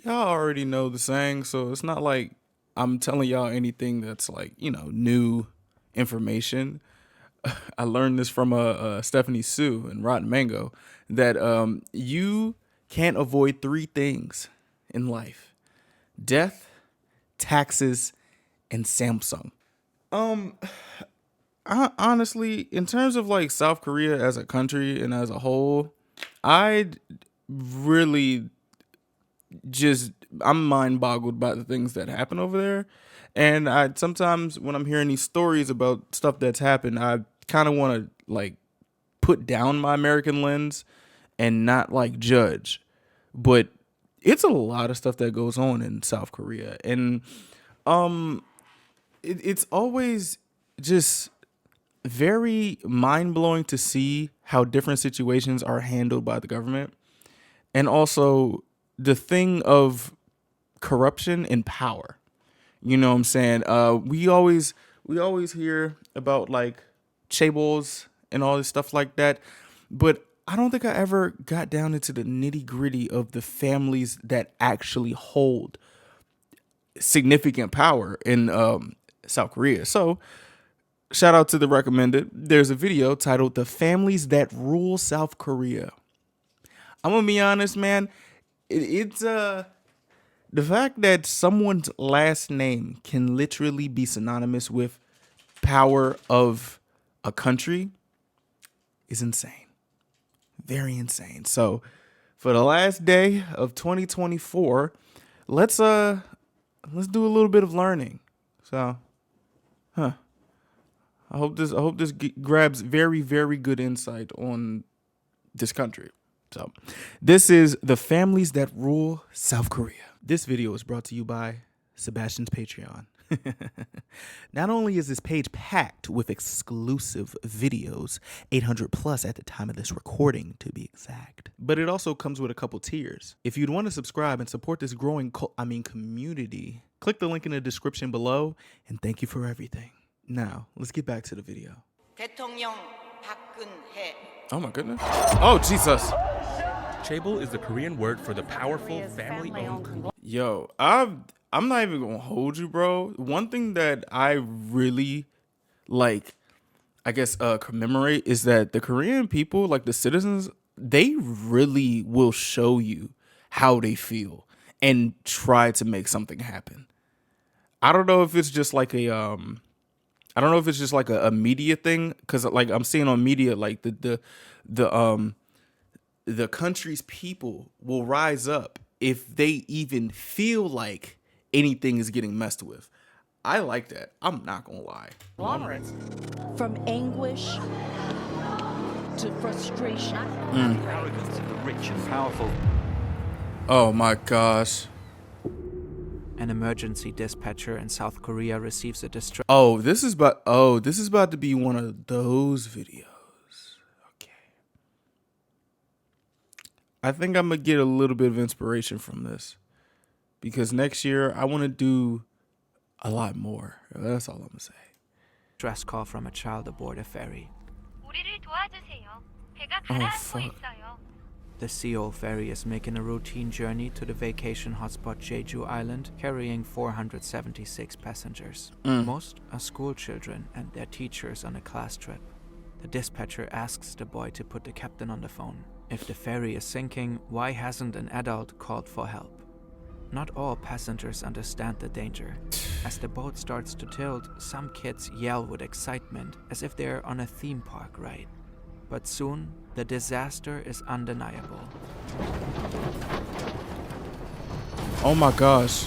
Y'all already know the saying, so it's not like I'm telling y'all anything that's like, new information. I learned this from Stephanie Sue and Rotten Mango that you can't avoid three things in life: death, taxes, and Samsung. Um, honestly, in terms of like South Korea as a country and as a whole, I really just I'm mind boggled by the things that happen over there. And I sometimes when I'm hearing these stories about stuff that's happened, I kind of want to like put down my American lens and not like judge. But it's a lot of stuff that goes on in South Korea. And it's always just very mind blowing to see how different situations are handled by the government. And also the thing of corruption and power. You know what I'm saying? We always hear about like chaebols and all this stuff like that, but I don't think I ever got down into the nitty gritty of the families that actually hold significant power in South Korea. So shout out to the recommended. There's a video titled "The Families That Rule South Korea." I'm gonna be honest, man. It's the fact that someone's last name can literally be synonymous with power of a country is insane. Very insane. So for the last day of 2024, let's do a little bit of learning. So, I hope this grabs very, very good insight on this country. So this is The Families That Rule South Korea. This video is brought to you by Sebastine's Patreon. Not only is this page packed with exclusive videos, 800 plus at the time of this recording to be exact, but it also comes with a couple tiers. If you'd want to subscribe and support this growing community, click the link in the description below, and thank you for everything. Now, let's get back to the video. Oh my goodness. Oh, Jesus. Chaebol is the Korean word for the powerful family-owned conglomerate. Yo, I'm not even gonna hold you, bro. One thing that I really like, I guess, commemorate is that the Korean people, like the citizens, they really will show you how they feel and try to make something happen. I don't know if it's just like a media thing, because like I'm seeing on media like the country's people will rise up if they even feel like anything is getting messed with. I like that. I'm not gonna lie. From anguish to frustration. Arrogance of the rich and powerful. Oh my gosh. An emergency dispatcher in South Korea receives a distress. This is about to be one of those videos. Okay. I think I'm gonna get a little bit of inspiration from this, because next year I want to do a lot more. That's all I'm gonna say. Distress call from a child aboard a ferry. Oh fuck. The Seoul ferry is making a routine journey to the vacation hotspot Jeju Island, carrying 476 passengers. Most are school children and their teachers on a class trip. The dispatcher asks the boy to put the captain on the phone. If the ferry is sinking, why hasn't an adult called for help? Not all passengers understand the danger. As the boat starts to tilt, some kids yell with excitement as if they're on a theme park ride. But soon, the disaster is undeniable. Oh my gosh.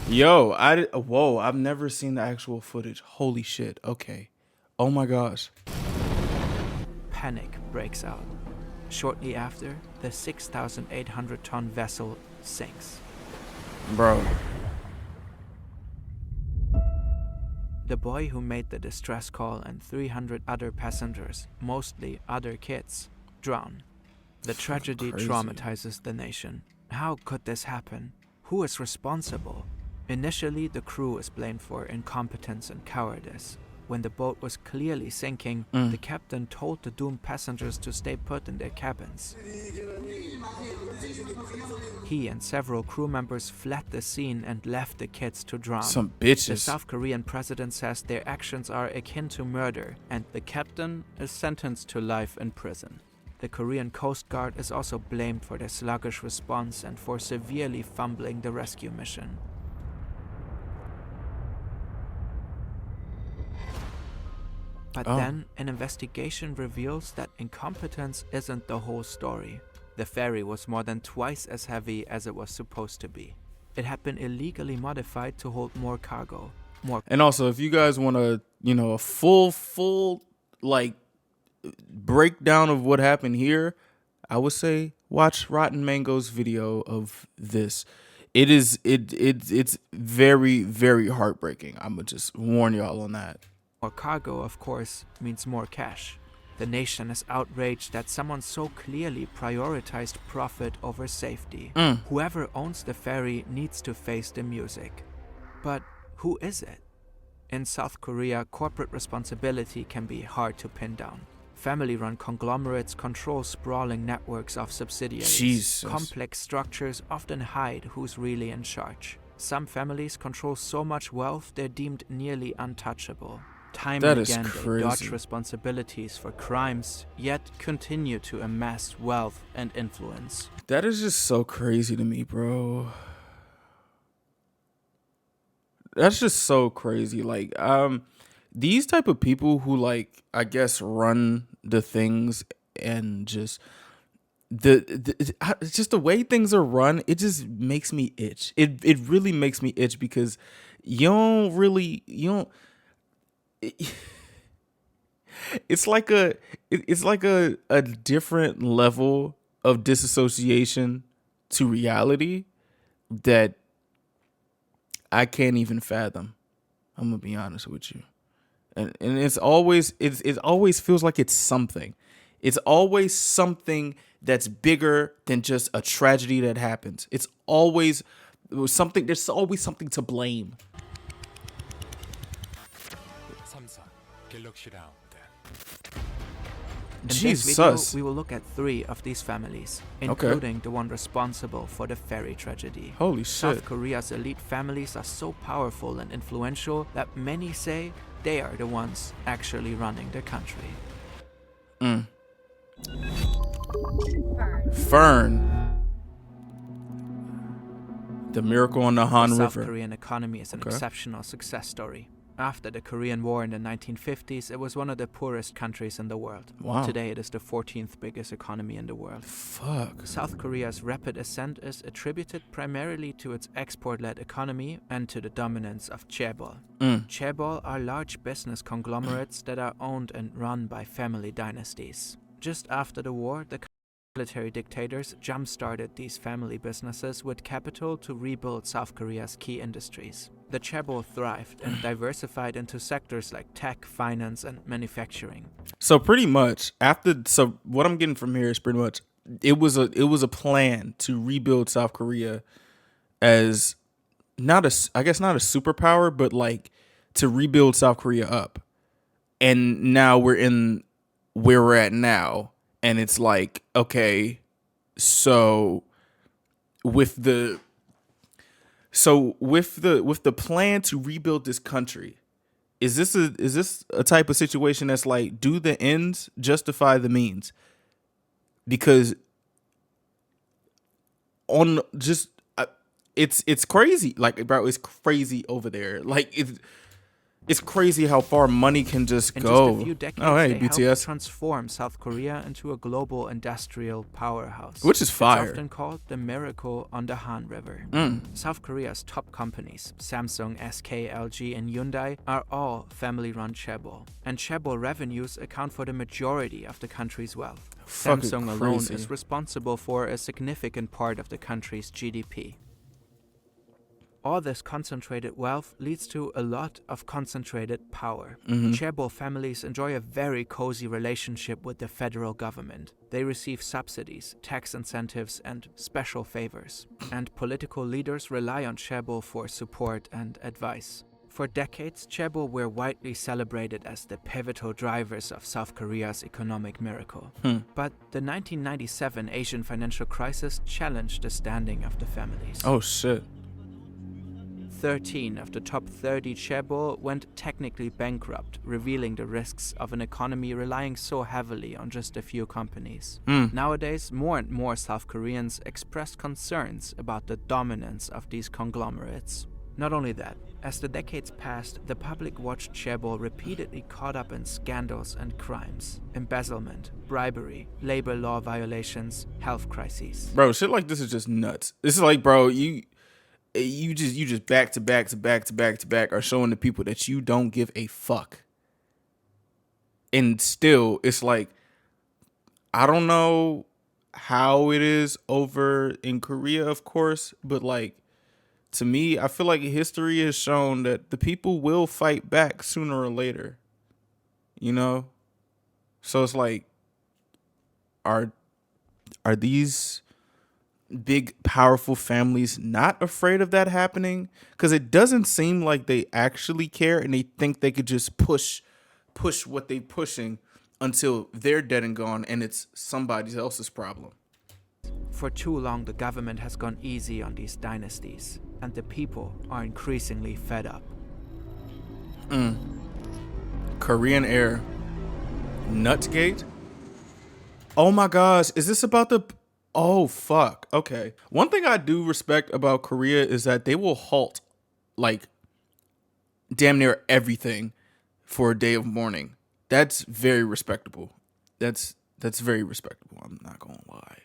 Yo, I've never seen the actual footage. Holy shit. Okay. Oh my gosh. Panic breaks out. Shortly after, the 6,800-ton vessel sinks. Bro. The boy who made the distress call and 300 other passengers, mostly other kids, drown. The tragedy traumatizes the nation. How could this happen? Who is responsible? Initially, the crew is blamed for incompetence and cowardice. When the boat was clearly sinking, the captain told the doomed passengers to stay put in their cabins. He and several crew members fled the scene and left the kids to drown. Some The bitches. South Korean president says their actions are akin to murder, and the captain is sentenced to life in prison. The Korean Coast Guard is also blamed for their sluggish response and for severely fumbling the rescue mission. But then, an investigation reveals that incompetence isn't the whole story. The ferry was more than twice as heavy as it was supposed to be. It had been illegally modified to hold more cargo. And also, if you guys want a full like breakdown of what happened here, I would say watch Rotten Mango's video of this. It's very, very heartbreaking. I'm gonna just warn y'all on that. More cargo, of course, means more cash. The nation is outraged that someone so clearly prioritized profit over safety. Whoever owns the ferry needs to face the music. But who is it? In South Korea, corporate responsibility can be hard to pin down. Family-run conglomerates control sprawling networks of subsidiaries. Jesus. Complex structures often hide who's really in charge. Some families control so much wealth they're deemed nearly untouchable. Time That and is again, they crazy. dodge responsibilities for crimes, yet continue to amass wealth and influence. That is just so crazy to me, bro. That's just so crazy. Like, these type of people who, like, I guess run the things and just just the way things are run, it just makes me itch. It really makes me itch because you don't. It's like a different level of disassociation to reality that I can't even fathom. I'm gonna be honest with you, and it always feels like it's something. It's always something that's bigger than just a tragedy that happens. It's always something. There's always something to blame. In this video, Jesus. we will look at 3 of these families, including the one responsible for the ferry tragedy. Holy South shit. Korea's elite families are so powerful and influential that many say they are the ones actually running the country. Fern. The Miracle on the Han The South River. Korean economy is an exceptional success story. After the Korean War in the 1950s, it was one of the poorest countries in the world. Wow. Today, it is the 14th biggest economy in the world. Fuck. South Korea's rapid ascent is attributed primarily to its export-led economy and to the dominance of chaebol. Chaebol are large business conglomerates that are owned and run by family dynasties. Just after the war, the military dictators jump-started these family businesses with capital to rebuild South Korea's key industries. The chaebol thrived and diversified into sectors like tech, finance, and manufacturing. So pretty much so what I'm getting from here is pretty much it was a plan to rebuild South Korea as not a superpower, but like to rebuild South Korea up. And now we're in where we're at now, and it's like, okay, so with the plan to rebuild this country, is this a type of situation that's like, do the ends justify the means? Because it's crazy, like, bro, it's crazy over there. Like, it's crazy how far money can just In go. just a few decades, Oh, hey, they helped BTS. transform South Korea into a global industrial powerhouse. Which is fire. It's often called the Miracle on the Han River. South Korea's top companies, Samsung, SK, LG, and Hyundai, are all family-run chaebol. And chaebol revenues account for the majority of the country's wealth. Fucking Samsung alone crazy. is responsible for a significant part of the country's GDP. All this concentrated wealth leads to a lot of concentrated power. Chaebol families enjoy a very cozy relationship with the federal government. They receive subsidies, tax incentives, and special favors. And political leaders rely on chaebol for support and advice. For decades, chaebol were widely celebrated as the pivotal drivers of South Korea's economic miracle. But the 1997 Asian financial crisis challenged the standing of the families. Oh shit. 13 of the top 30 chaebol went technically bankrupt, revealing the risks of an economy relying so heavily on just a few companies. Nowadays, more and more South Koreans expressed concerns about the dominance of these conglomerates. Not only that, as the decades passed, the public watched chaebol repeatedly caught up in scandals and crimes, embezzlement, bribery, labor law violations, health crises. Bro, shit like this is just nuts. This is like, bro, you just back to back are showing the people that you don't give a fuck. And still, it's like, I don't know how it is over in Korea, of course, but like, to me, I feel like history has shown that the people will fight back sooner or later. You know? So it's like, are these big, powerful families not afraid of that happening? Because it doesn't seem like they actually care and they think they could just push what they're pushing until they're dead and gone and it's somebody else's problem. For too long, the government has gone easy on these dynasties, and the people are increasingly fed up. Korean Air. Nutsgate? Oh my gosh, is this about the... Oh, fuck. Okay. One thing I do respect about Korea is that they will halt, like, damn near everything for a day of mourning. That's very respectable. That's very respectable. I'm not gonna lie.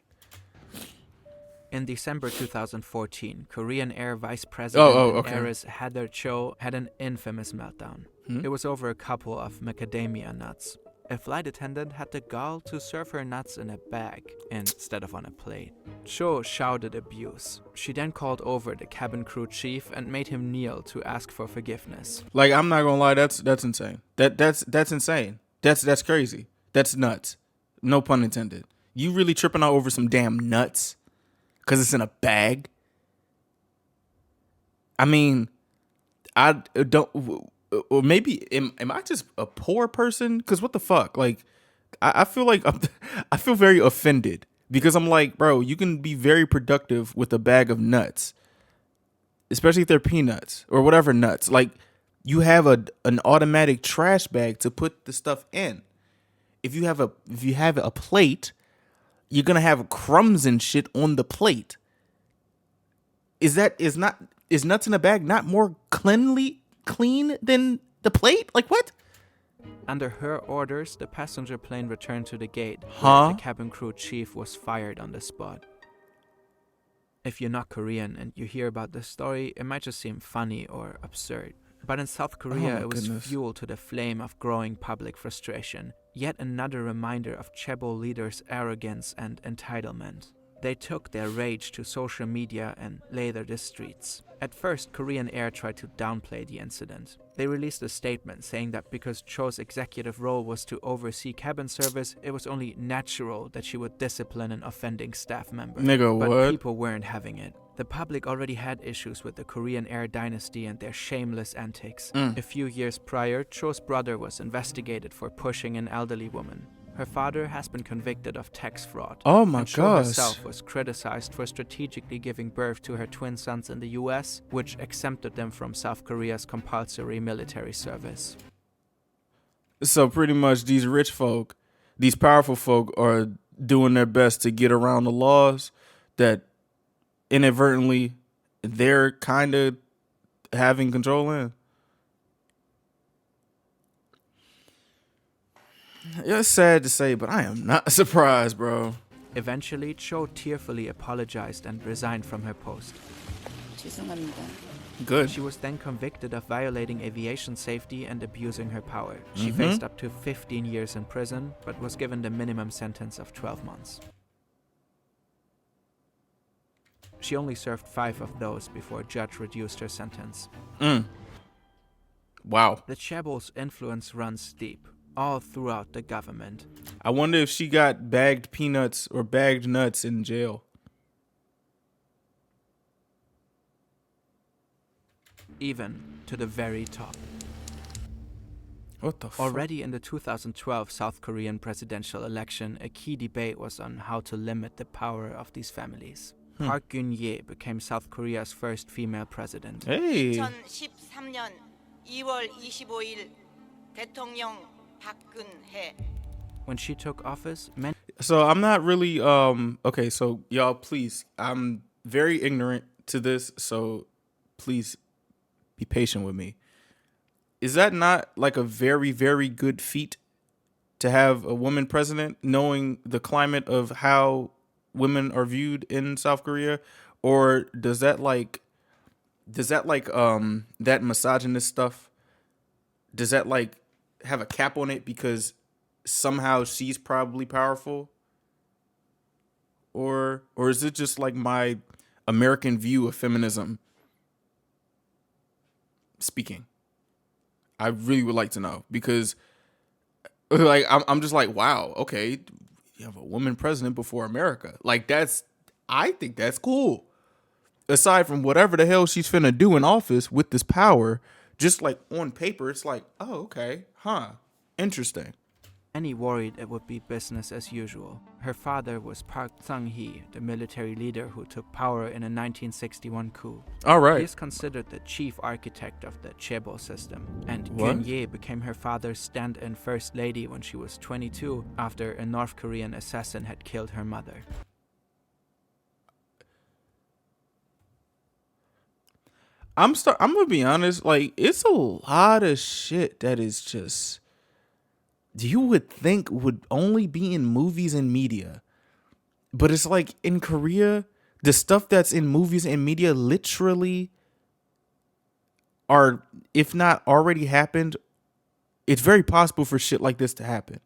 In December 2014, Korean Air Vice President and heiress Heather Cho had an infamous meltdown. It was over a couple of macadamia nuts. A flight attendant had the gall to serve her nuts in a bag instead of on a plate. Cho shouted abuse. She then called over the cabin crew chief and made him kneel to ask for forgiveness. Like, I'm not gonna lie, that's insane. That's insane. That's crazy. That's nuts. No pun intended. You really tripping out over some damn nuts? Because it's in a bag? I mean, I don't... Or maybe, am I just a poor person? Because what the fuck? Like, I feel like... I feel very offended. Because I'm like, bro, you can be very productive with a bag of nuts. Especially if they're peanuts. Or whatever nuts. Like, you have an automatic trash bag to put the stuff in. If you have a plate... You're gonna have crumbs and shit on the plate. Is nuts in a bag not more clean than the plate? Like what? Under her orders, the passenger plane returned to the gate. Huh? Where the cabin crew chief was fired on the spot. If you're not Korean and you hear about this story, it might just seem funny or absurd. But in South Korea, it was fuel to the flame of growing public frustration. Yet another reminder of chaebol leaders' arrogance and entitlement. They took their rage to social media and later the streets. At first, Korean Air tried to downplay the incident. They released a statement saying that because Cho's executive role was to oversee cabin service, it was only natural that she would discipline an offending staff member. Nigga, but what? People weren't having it. The public already had issues with the Korean Air dynasty and their shameless antics. A few years prior, Cho's brother was investigated for pushing an elderly woman. Her father has been convicted of tax fraud. Oh my and Cho gosh. herself was criticized for strategically giving birth to her twin sons in the US, which exempted them from South Korea's compulsory military service. So pretty much these rich folk, these powerful folk are doing their best to get around the laws that inadvertently they're kind of having control in. It's sad to say, but I am not surprised, bro. Eventually, Cho tearfully apologized and resigned from her post. 죄송합니다. Good. She was then convicted of violating aviation safety and abusing her power. She faced up to 15 years in prison, but was given the minimum sentence of 12 months. She only served 5 of those before a judge reduced her sentence. Wow. The chaebol's influence runs deep, all throughout the government. I wonder if she got bagged peanuts or bagged nuts in jail. even to the very top. What the fuck? Already in the 2012 South Korean presidential election, a key debate was on how to limit the power of these families. Park Geun-hye became South Korea's first female president. Hey. 2013년 2월 25일 대통령 박근혜. When she took office, many So I'm not really okay, so y'all please, I'm very ignorant to this, so please be patient with me. Is that not like a very, very good feat to have a woman president, knowing the climate of how women are viewed in South Korea? Or does that that misogynist stuff, does that like have a cap on it because somehow she's probably powerful? Or is it just like my American view of feminism speaking? I really would like to know, because like I'm just like, wow, okay, you have a woman president before America. Like I think that's cool. Aside from whatever the hell she's finna do in office with this power, just like on paper, it's like, oh, okay, interesting. worried it would be business as usual. Her father was Park Chung-hee, the military leader who took power in a 1961 coup. All right. He is considered the chief architect of the Chaebol system, and What? Geun-hye became her father's stand-in first lady when she was 22 after a North Korean assassin had killed her mother. I'm gonna be honest, like it's a lot of shit that is just you would think would only be in movies and media. But it's like in Korea, the stuff that's in movies and media literally are, if not already happened, it's very possible for shit like this to happen.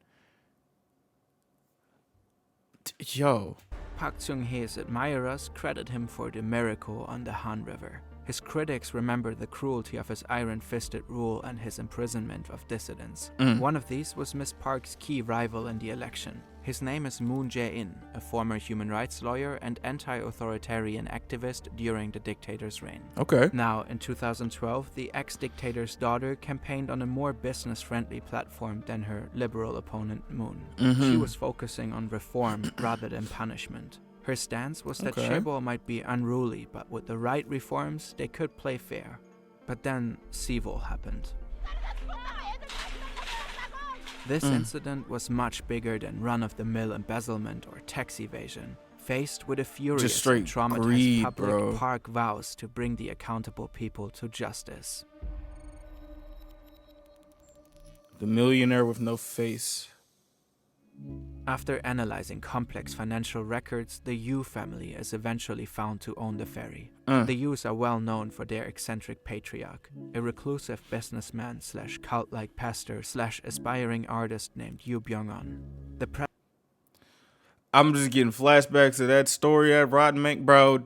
Yo. Park Chung-hee's admirers credit him for the miracle on the Han River. His critics remember the cruelty of his iron-fisted rule and his imprisonment of dissidents. One of these was Miss Park's key rival in the election. His name is Moon Jae-in, a former human rights lawyer and anti-authoritarian activist during the dictator's reign. Okay. Now, in 2012, the ex-dictator's daughter campaigned on a more business-friendly platform than her liberal opponent Moon. She was focusing on reform rather than punishment. Her stance was that Okay. Chaebol might be unruly, but with the right reforms, they could play fair. But then Seevol happened. This incident was much bigger than run-of-the-mill embezzlement or tax evasion. Faced with a furious straight and traumatized greed, public, bro. Park vows to bring the accountable people to justice. The millionaire with no face. After analyzing complex financial records, the Yu family is eventually found to own the ferry. The Yus are well known for their eccentric patriarch, a reclusive businessman slash cult-like pastor slash aspiring artist named Yu Byung-on. The I'm just getting flashbacks to that story at Rotten Mank, bro.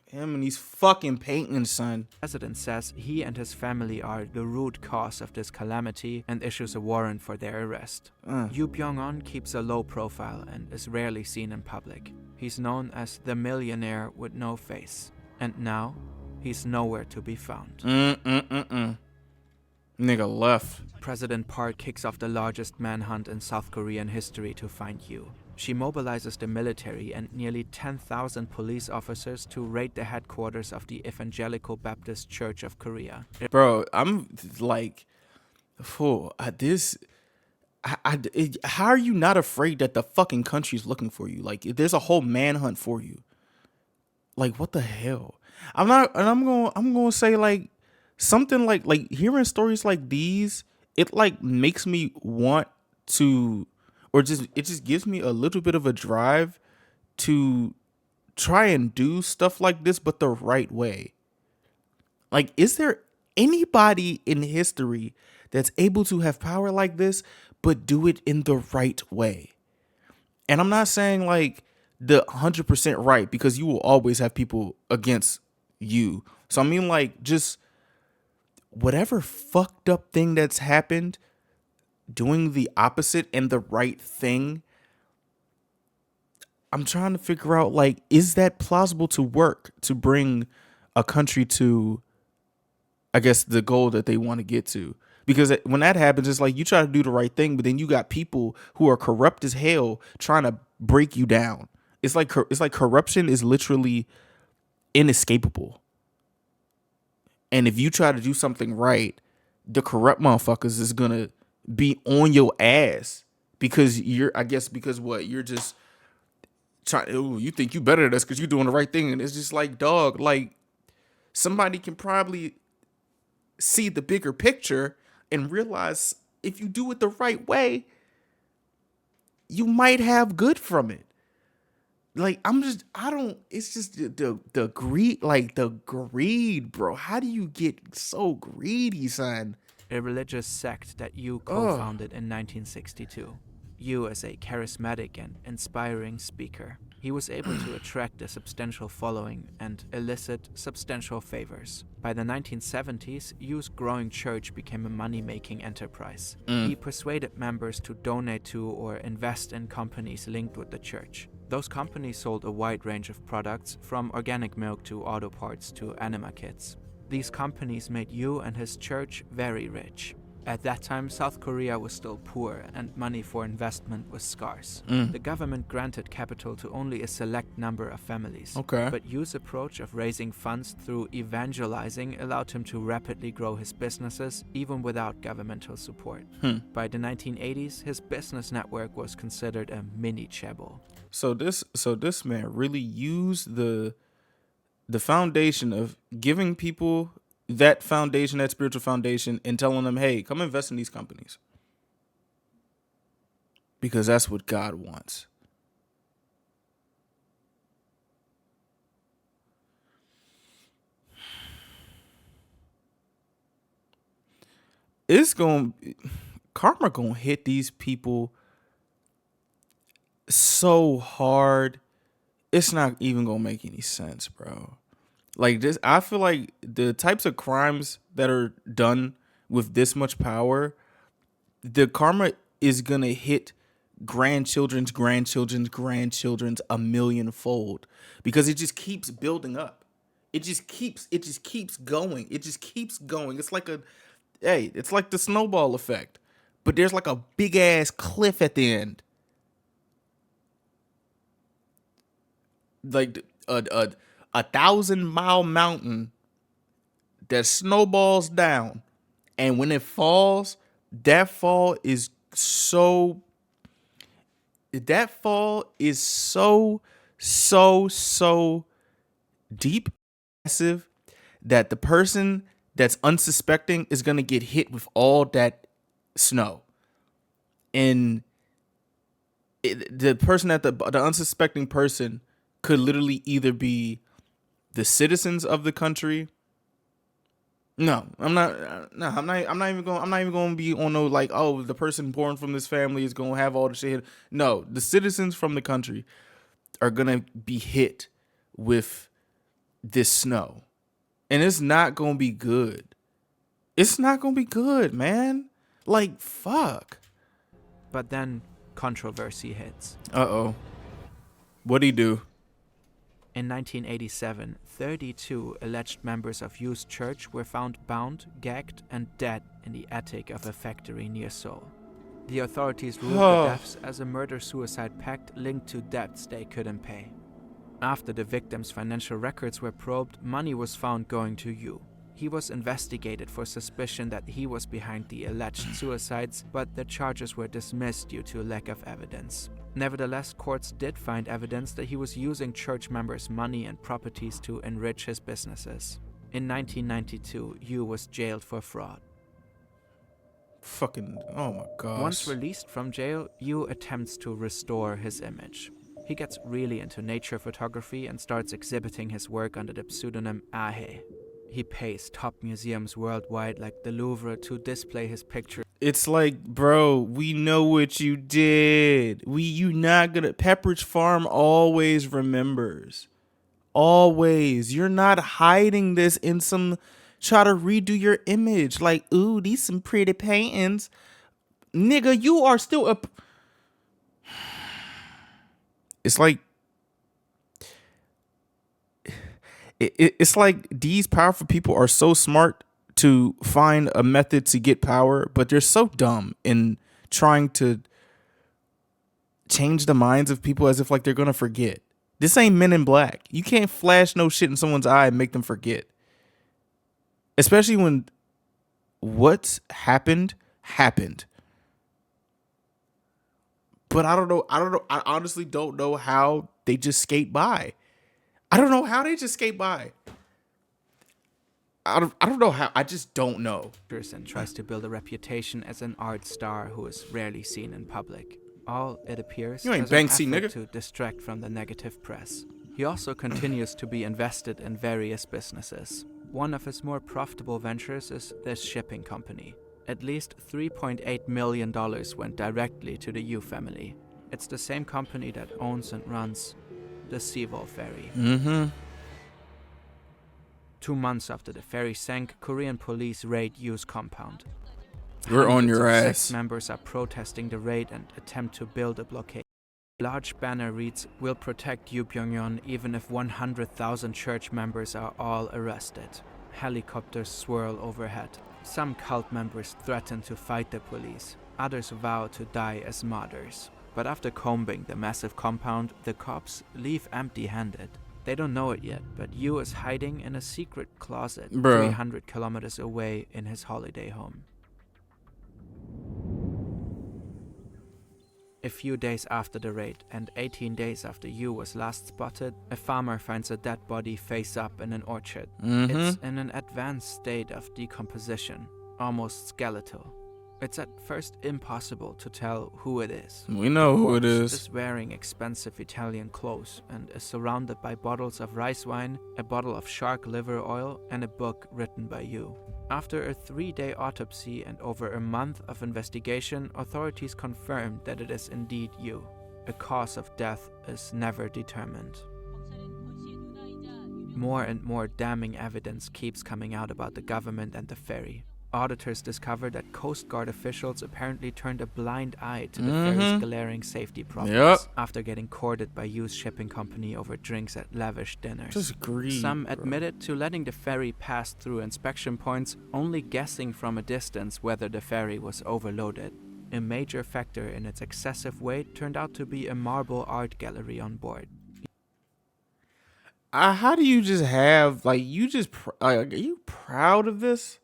Him and these fucking paintings, son. president says he and his family are the root cause of this calamity and issues a warrant for their arrest. Yu Byung-on keeps a low profile and is rarely seen in public. He's known as the millionaire with no face. And now, he's nowhere to be found. Nigga left. President Park kicks off the largest manhunt in South Korean history to find Yu. She mobilizes the military and nearly 10,000 police officers to raid the headquarters of the Evangelical Baptist Church of Korea. Bro, I'm like, how are you not afraid that the fucking country's looking for you? Like, there's a whole manhunt for you. Like, what the hell? I'm going to say like something like hearing stories like these, it like makes me want to, or it just gives me a little bit of a drive to try and do stuff like this, but the right way. Like, is there anybody in history that's able to have power like this, but do it in the right way? And I'm not saying like the 100% right, because you will always have people against you. So I mean, like, just whatever fucked up thing that's happened, doing the opposite and the right thing. I'm trying to figure out, like, is that plausible to work to bring a country to I guess, the goal that they want to get to. Because when that happens, it's like you try to do the right thing, but then you got people who are corrupt as hell trying to break you down. It's like corruption is literally inescapable. And if you try to do something right, the corrupt motherfuckers is gonna be on your ass because you're just trying. Oh, you think you better than us because you're doing the right thing, and it's just like, dog, like somebody can probably see the bigger picture and realize if you do it the right way, you might have good from it. Like it's just the greed, like the greed, bro. How do you get so greedy, son? A religious sect that Yu co-founded in 1962. Yu is a charismatic and inspiring speaker. He was able to attract a substantial following and elicit substantial favors. By the 1970s, Yu's growing church became a money-making enterprise. He persuaded members to donate to or invest in companies linked with the church. Those companies sold a wide range of products, from organic milk to auto parts to anima kits. These companies made Yu and his church very rich. At that time, South Korea was still poor and money for investment was scarce. The government granted capital to only a select number of families. Okay. But Yu's approach of raising funds through evangelizing allowed him to rapidly grow his businesses even without governmental support. By the 1980s, his business network was considered a mini chaebol. So this man really used the foundation of giving people that foundation, that spiritual foundation, and telling them, hey, come invest in these companies. Because that's what God wants. Karma gonna hit these people so hard, it's not even gonna make any sense, bro. Like this, I feel like the types of crimes that are done with this much power, the karma is gonna hit grandchildren's a millionfold, because it just keeps building up. It just keeps going. It's like it's like the snowball effect, but there's like a big ass cliff at the end. Like a 1,000-mile mountain that snowballs down, and when it falls, that fall is so deep, massive, that the person that's unsuspecting is gonna get hit with all that snow, and the person at the unsuspecting person could literally either be the citizens of the country. I'm not even going to be on no like, oh, the person born from this family is going to have all the shit. No, the citizens from the country are going to be hit with this snow, and it's not going to be good. It's not going to be good, man. Like, fuck. But then controversy hits. Uh-oh. What'd he do? In 1987, 32 alleged members of Yu's church were found bound, gagged, and dead in the attic of a factory near Seoul. The authorities ruled the deaths as a murder-suicide pact linked to debts they couldn't pay. After the victims' financial records were probed, money was found going to Yu. He was investigated for suspicion that he was behind the alleged suicides, but the charges were dismissed due to lack of evidence. Nevertheless, courts did find evidence that he was using church members' money and properties to enrich his businesses. In 1992, Yu was jailed for fraud. Fucking, oh my gosh. Once released from jail, Yu attempts to restore his image. He gets really into nature photography and starts exhibiting his work under the pseudonym Ahe. He pays top museums worldwide like the Louvre to display his pictures. It's like, bro, we know what you did. You not gonna. Pepperidge Farm always remembers. Always. You're not hiding this in some. Try to redo your image. Like, ooh, these some pretty paintings. Nigga, you are still a. It's like. It's like these powerful people are so smart to find a method to get power, but they're so dumb in trying to change the minds of people as if like they're gonna forget. This ain't Men in Black. You can't flash no shit in someone's eye and make them forget. Especially when what's happened. But I don't know. I honestly don't know how they just skate by. I don't know how they just skate by. I don't know how. I just don't know. And tries to build a reputation as an art star who is rarely seen in public. All, it appears, You ain't as an Banksy, effort nigga. to distract from the negative press. He also continues to be invested in various businesses. One of his more profitable ventures is this shipping company. At least $3.8 million went directly to the Yu family. It's the same company that owns and runs the Seawall ferry. 2 months after the ferry sank, Korean police raid Yu's compound. We're on your Hundreds of ass. sect members are protesting the raid and attempt to build a blockade. Large banner reads, "We'll protect Yu Pyongyang even if 100,000 church members are all arrested." Helicopters swirl overhead. Some cult members threaten to fight the police. Others vow to die as martyrs. But after combing the massive compound, the cops leave empty-handed. They don't know it yet, but Yu is hiding in a secret closet Bruh. 300 kilometers away in his holiday home. A few days after the raid, and 18 days after Yu was last spotted, a farmer finds a dead body face up in an orchard. It's in an advanced state of decomposition, almost skeletal. It's at first impossible to tell who it is. We know who it Corpse is. is wearing expensive Italian clothes and is surrounded by bottles of rice wine, a bottle of shark liver oil, and a book written by Yu. After a 3-day autopsy and over a month of investigation, authorities confirmed that it is indeed Yu. A cause of death is never determined. More and more damning evidence keeps coming out about the government and the ferry. Auditors discovered that Coast Guard officials apparently turned a blind eye to the ferry's glaring safety problems after getting courted by Yu's shipping company over drinks at lavish dinners. Just greed. Some admitted to letting the ferry pass through inspection points, only guessing from a distance whether the ferry was overloaded. A major factor in its excessive weight turned out to be a marble art gallery on board. How do you just have are you proud of this?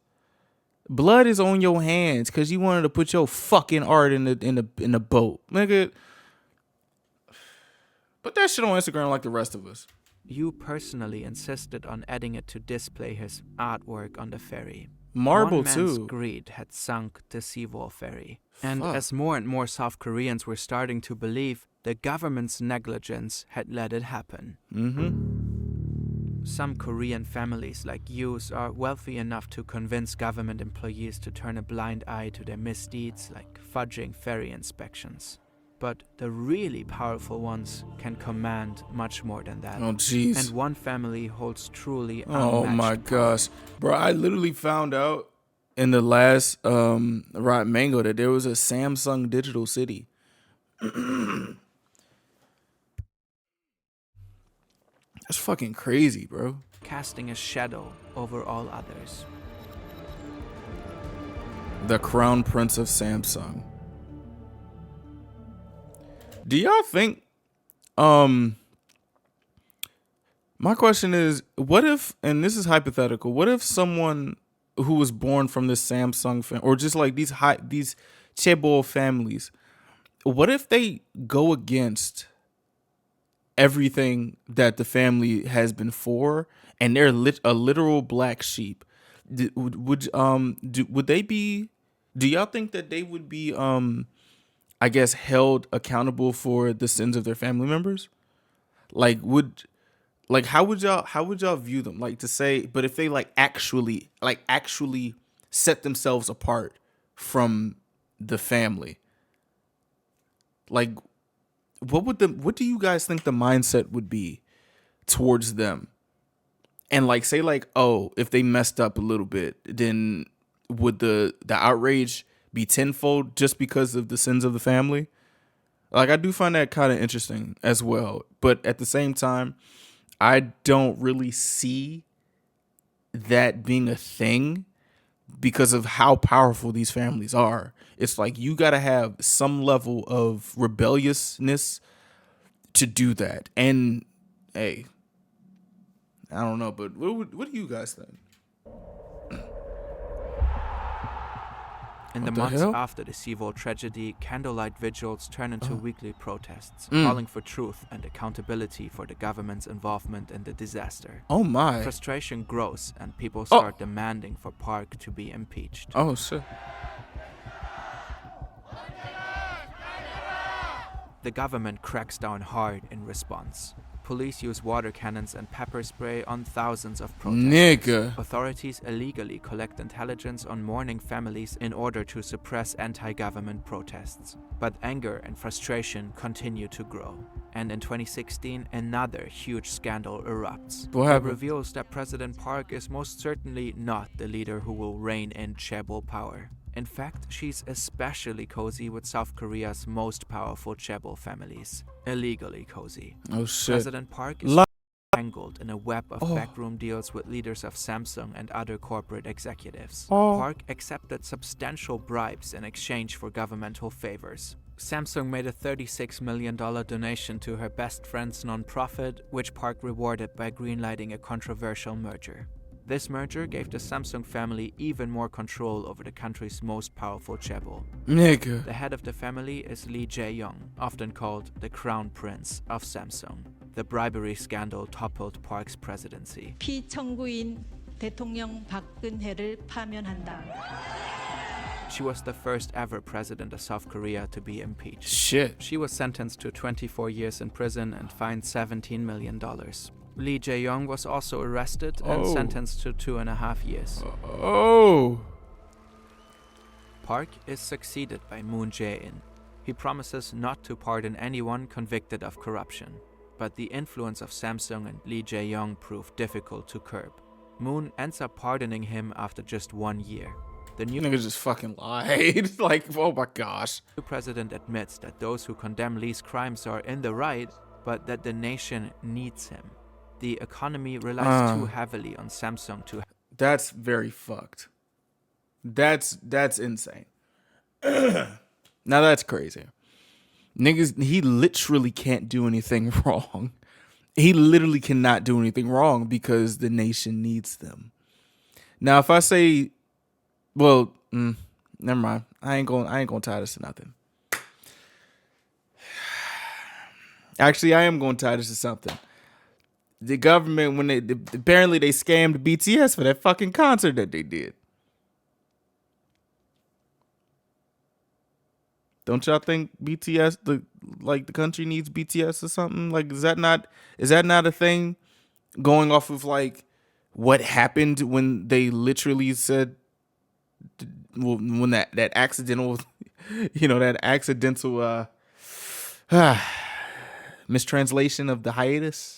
Blood is on your hands because you wanted to put your fucking art in the boat, nigga. Put that shit on Instagram like the rest of us. Yu personally insisted on adding it to display his artwork on the ferry. Marble One man's too. greed had sunk the Seawall ferry. And Fuck. as more and more South Koreans were starting to believe, the government's negligence had let it happen. Some Korean families like Yu's are wealthy enough to convince government employees to turn a blind eye to their misdeeds, like fudging ferry inspections. But the really powerful ones can command much more than that. Oh jeez. And one family holds truly Oh unmatched my power. gosh, bro! I literally found out in the last Rot Mango that there was a Samsung Digital City. That's fucking crazy, bro. Casting a shadow over all others. The Crown Prince of Samsung. Do y'all think my question is, what if, and this is hypothetical, what if someone who was born from this Samsung family, or just like these chaebol families, what if they go against everything that the family has been for, and they're a literal black sheep? Would they be? Do y'all think that they would be I guess held accountable for the sins of their family members? How would y'all view them? Like, to say, but if they actually set themselves apart from the family, like, what do you guys think the mindset would be towards them? And say oh, if they messed up a little bit, then would the outrage be tenfold just because of the sins of the family? I do find that kind of interesting as well. But at the same time, I don't really see that being a thing, because of how powerful these families are. It's like you got to have some level of rebelliousness to do that. And hey, I don't know, but what do you guys think? In What the the months hell? after the Seawall tragedy, candlelight vigils turned into weekly protests, calling for truth and accountability for the government's involvement in the disaster. Oh my. Frustration grows, and people start demanding for Park to be impeached. Oh shit. The government cracks down hard in response. Police use water cannons and pepper spray on thousands of protesters. Nigga. Authorities illegally collect intelligence on mourning families in order to suppress anti-government protests. But anger and frustration continue to grow. And in 2016, another huge scandal erupts. What It happened? reveals that President Park is most certainly not the leader who will reign in chaebol power. In fact, she's especially cozy with South Korea's most powerful chaebol families. Illegally cozy. Oh shit. President Park is Li- tangled in a web of backroom deals with leaders of Samsung and other corporate executives. Oh. Park accepted substantial bribes in exchange for governmental favors. Samsung made a $36 million donation to her best friend's nonprofit, which Park rewarded by greenlighting a controversial merger. This merger gave the Samsung family even more control over the country's most powerful chaebol. Nigga. The head of the family is Lee Jae-young, often called the Crown Prince of Samsung. The bribery scandal toppled Park's presidency. 피청구인 대통령 박근혜를 파면한다. She was the first ever president of South Korea to be impeached. Shit. She was sentenced to 24 years in prison and fined $17 million. Lee Jae-young was also arrested and sentenced to 2.5 years. Oh. Park is succeeded by Moon Jae-in. He promises not to pardon anyone convicted of corruption, but the influence of Samsung and Lee Jae-young proved difficult to curb. Moon ends up pardoning him after just 1 year. The new Nigga just fucking lied. Like, oh my gosh. president admits that those who condemn Lee's crimes are in the right, but that the nation needs him. The economy relies too heavily on Samsung to That's very fucked. That's insane. Now that's crazy. Niggas, he literally can't do anything wrong. He literally cannot do anything wrong because the nation needs them. Now, if I say, well, never mind. I ain't gonna tie this to nothing. Actually, I am gonna tie this to something. The government, when apparently they scammed BTS for that fucking concert that they did. Don't y'all think BTS, the country needs BTS or something? Like, is that not a thing? Going off of like what happened when they literally said, well, when that accidental, that accidental mistranslation of the hiatus.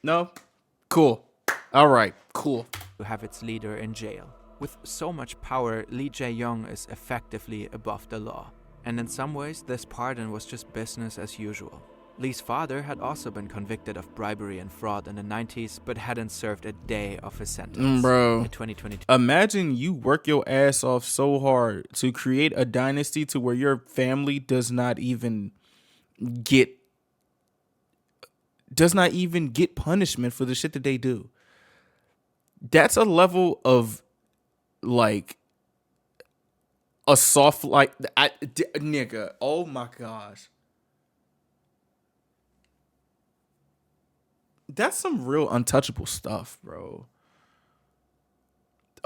No? Cool. All right. Cool. have its leader in jail. With so much power, Lee Jae-young is effectively above the law. And in some ways, this pardon was just business as usual. Lee's father had also been convicted of bribery and fraud in the 90s, but hadn't served a day of his sentence. Bro, In 2022. imagine you work your ass off so hard to create a dynasty to where your family does not even get punishment for the shit that they do. That's a level of like a soft, like, nigga, oh my gosh. That's some real untouchable stuff, bro.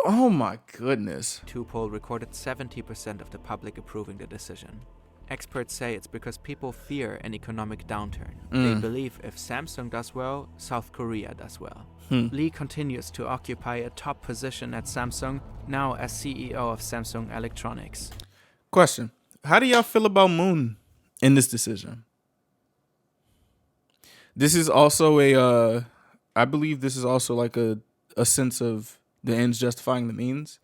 Oh my goodness. Poll recorded 70% of the public approving the decision. Experts say it's because people fear an economic downturn. They believe if Samsung does well, South Korea does well. Lee continues to occupy a top position at Samsung, now as CEO of Samsung Electronics. Question. How do y'all feel about Moon in this decision? This is also I believe this is also like a sense of the ends justifying the means.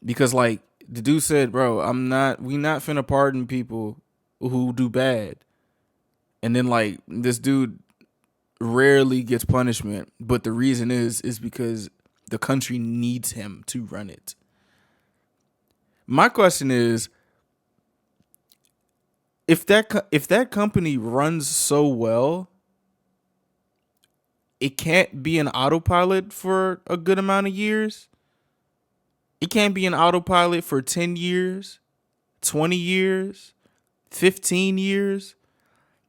Because like the dude said, bro, we not finna pardon people who do bad. And then like this dude rarely gets punishment, but the reason is because The country needs him to run it. My question is, if that company runs so well, it can't be an autopilot for a good amount of years. It can't be an autopilot for 10 years, 20 years, 15 years.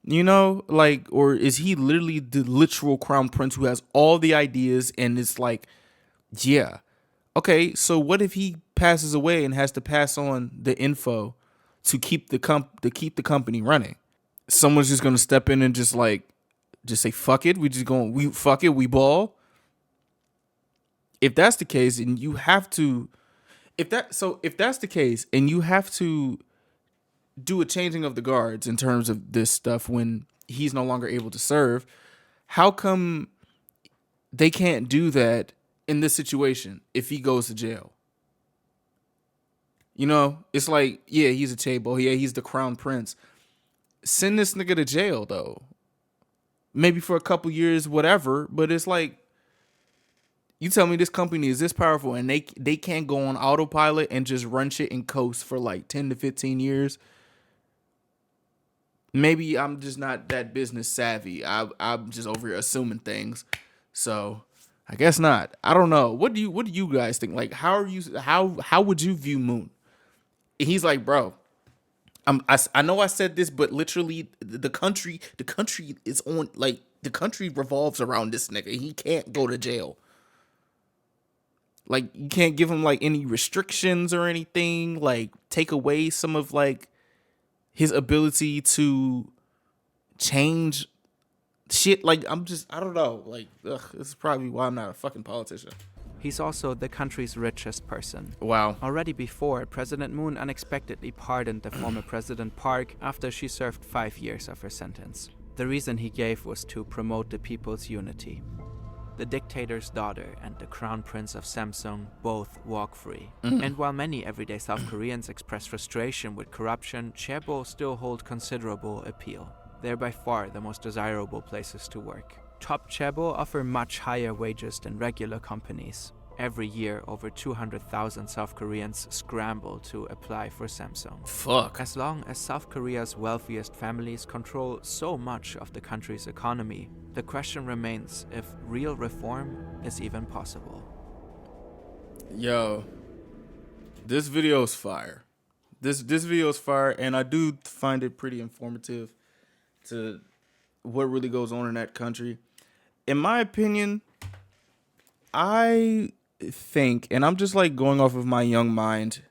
You know, like, or is he literally the literal crown prince who has all the ideas and it's like, yeah. Okay, so what if he passes away and has to pass on the info to keep the company running? Someone's just gonna step in and just say fuck it. We ball. If that's the case, and you have to, if that's the case, and you have to do a changing of the guards in terms of this stuff when he's no longer able to serve, how come they can't do that in this situation if he goes to jail? You know, it's like, yeah, he's a table. Yeah, he's the crown prince. Send this nigga to jail, though. Maybe for a couple years, whatever. But it's like, you tell me this company is this powerful and they can't go on autopilot and just run shit and coast for like 10 to 15 years. Maybe I'm just not that business savvy. I'm just over here assuming things. So I guess not. I don't know. What do you guys think? Like, how would you view Moon? He's like, bro, I know I said this, but literally the country is on, like, the country revolves around this nigga. He can't go to jail. Like, you can't give him like any restrictions or anything, like take away some of like his ability to change shit. Like, I don't know. Like, this is probably why I'm not a fucking politician. He's also the country's richest person. Wow. Already before, President Moon unexpectedly pardoned the former President Park after she served 5 years of her sentence. The reason he gave was to promote the people's unity. The dictator's daughter and the crown prince of Samsung both walk free. And while many everyday South Koreans express frustration with corruption, chaebol still hold considerable appeal. They're by far the most desirable places to work. Top chaebol offer much higher wages than regular companies. Every year, over 200,000 South Koreans scramble to apply for Samsung. Fuck. As long as South Korea's wealthiest families control so much of the country's economy, the question remains if real reform is even possible. Yo, this video is fire. This video is fire, and I do find it pretty informative to what really goes on in that country. In my opinion, I think, and I'm just like going off of my young mind,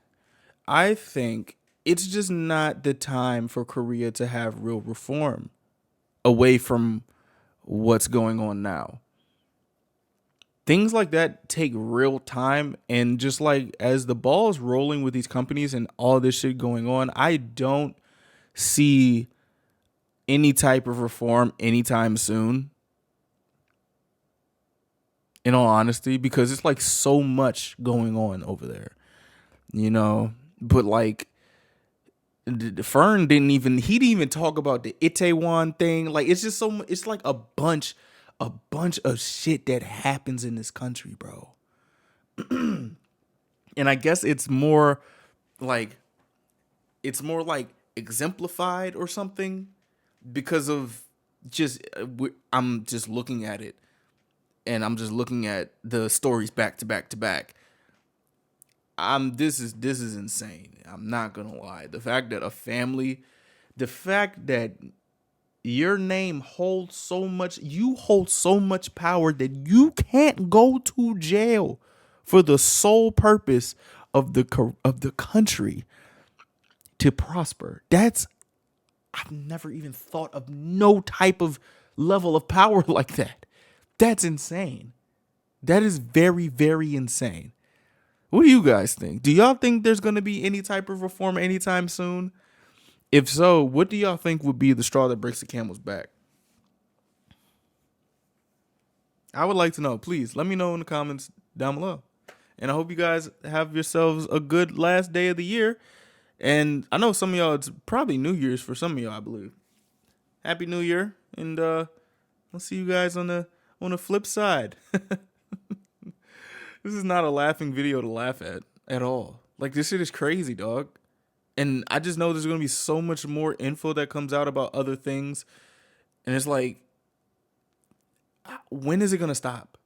I think it's just not the time for Korea to have real reform away from what's going on now. Things like that take real time, and just like as the ball's rolling with these companies and all this shit going on, I don't see any type of reform anytime soon. In all honesty, because it's like so much going on over there, you know. But like, Fern didn't even talk about the Itaewon thing. Like, it's just so much. It's like a bunch of shit that happens in this country, bro. And I guess it's more like exemplified or something because of just I'm just looking at it. And I'm just looking at the stories back to back to back. This is insane. I'm not gonna lie. The fact that your name holds so much, you hold so much power that you can't go to jail for the sole purpose of the country to prosper. I've never even thought of no type of level of power like that. That's insane. That is very, very insane. What do you guys think? Do y'all think there's going to be any type of reform anytime soon? If so, what do y'all think would be the straw that breaks the camel's back? I would like to know. Please let me know in the comments down below. And I hope you guys have yourselves a good last day of the year. And I know some of y'all, it's probably New Year's for some of y'all, I believe. Happy New Year. And I'll see you guys on the flip side. This is not a laughing video to laugh at all. Like, this shit is crazy, dog. And I just know there's going to be so much more info that comes out about other things. And it's like, when is it going to stop?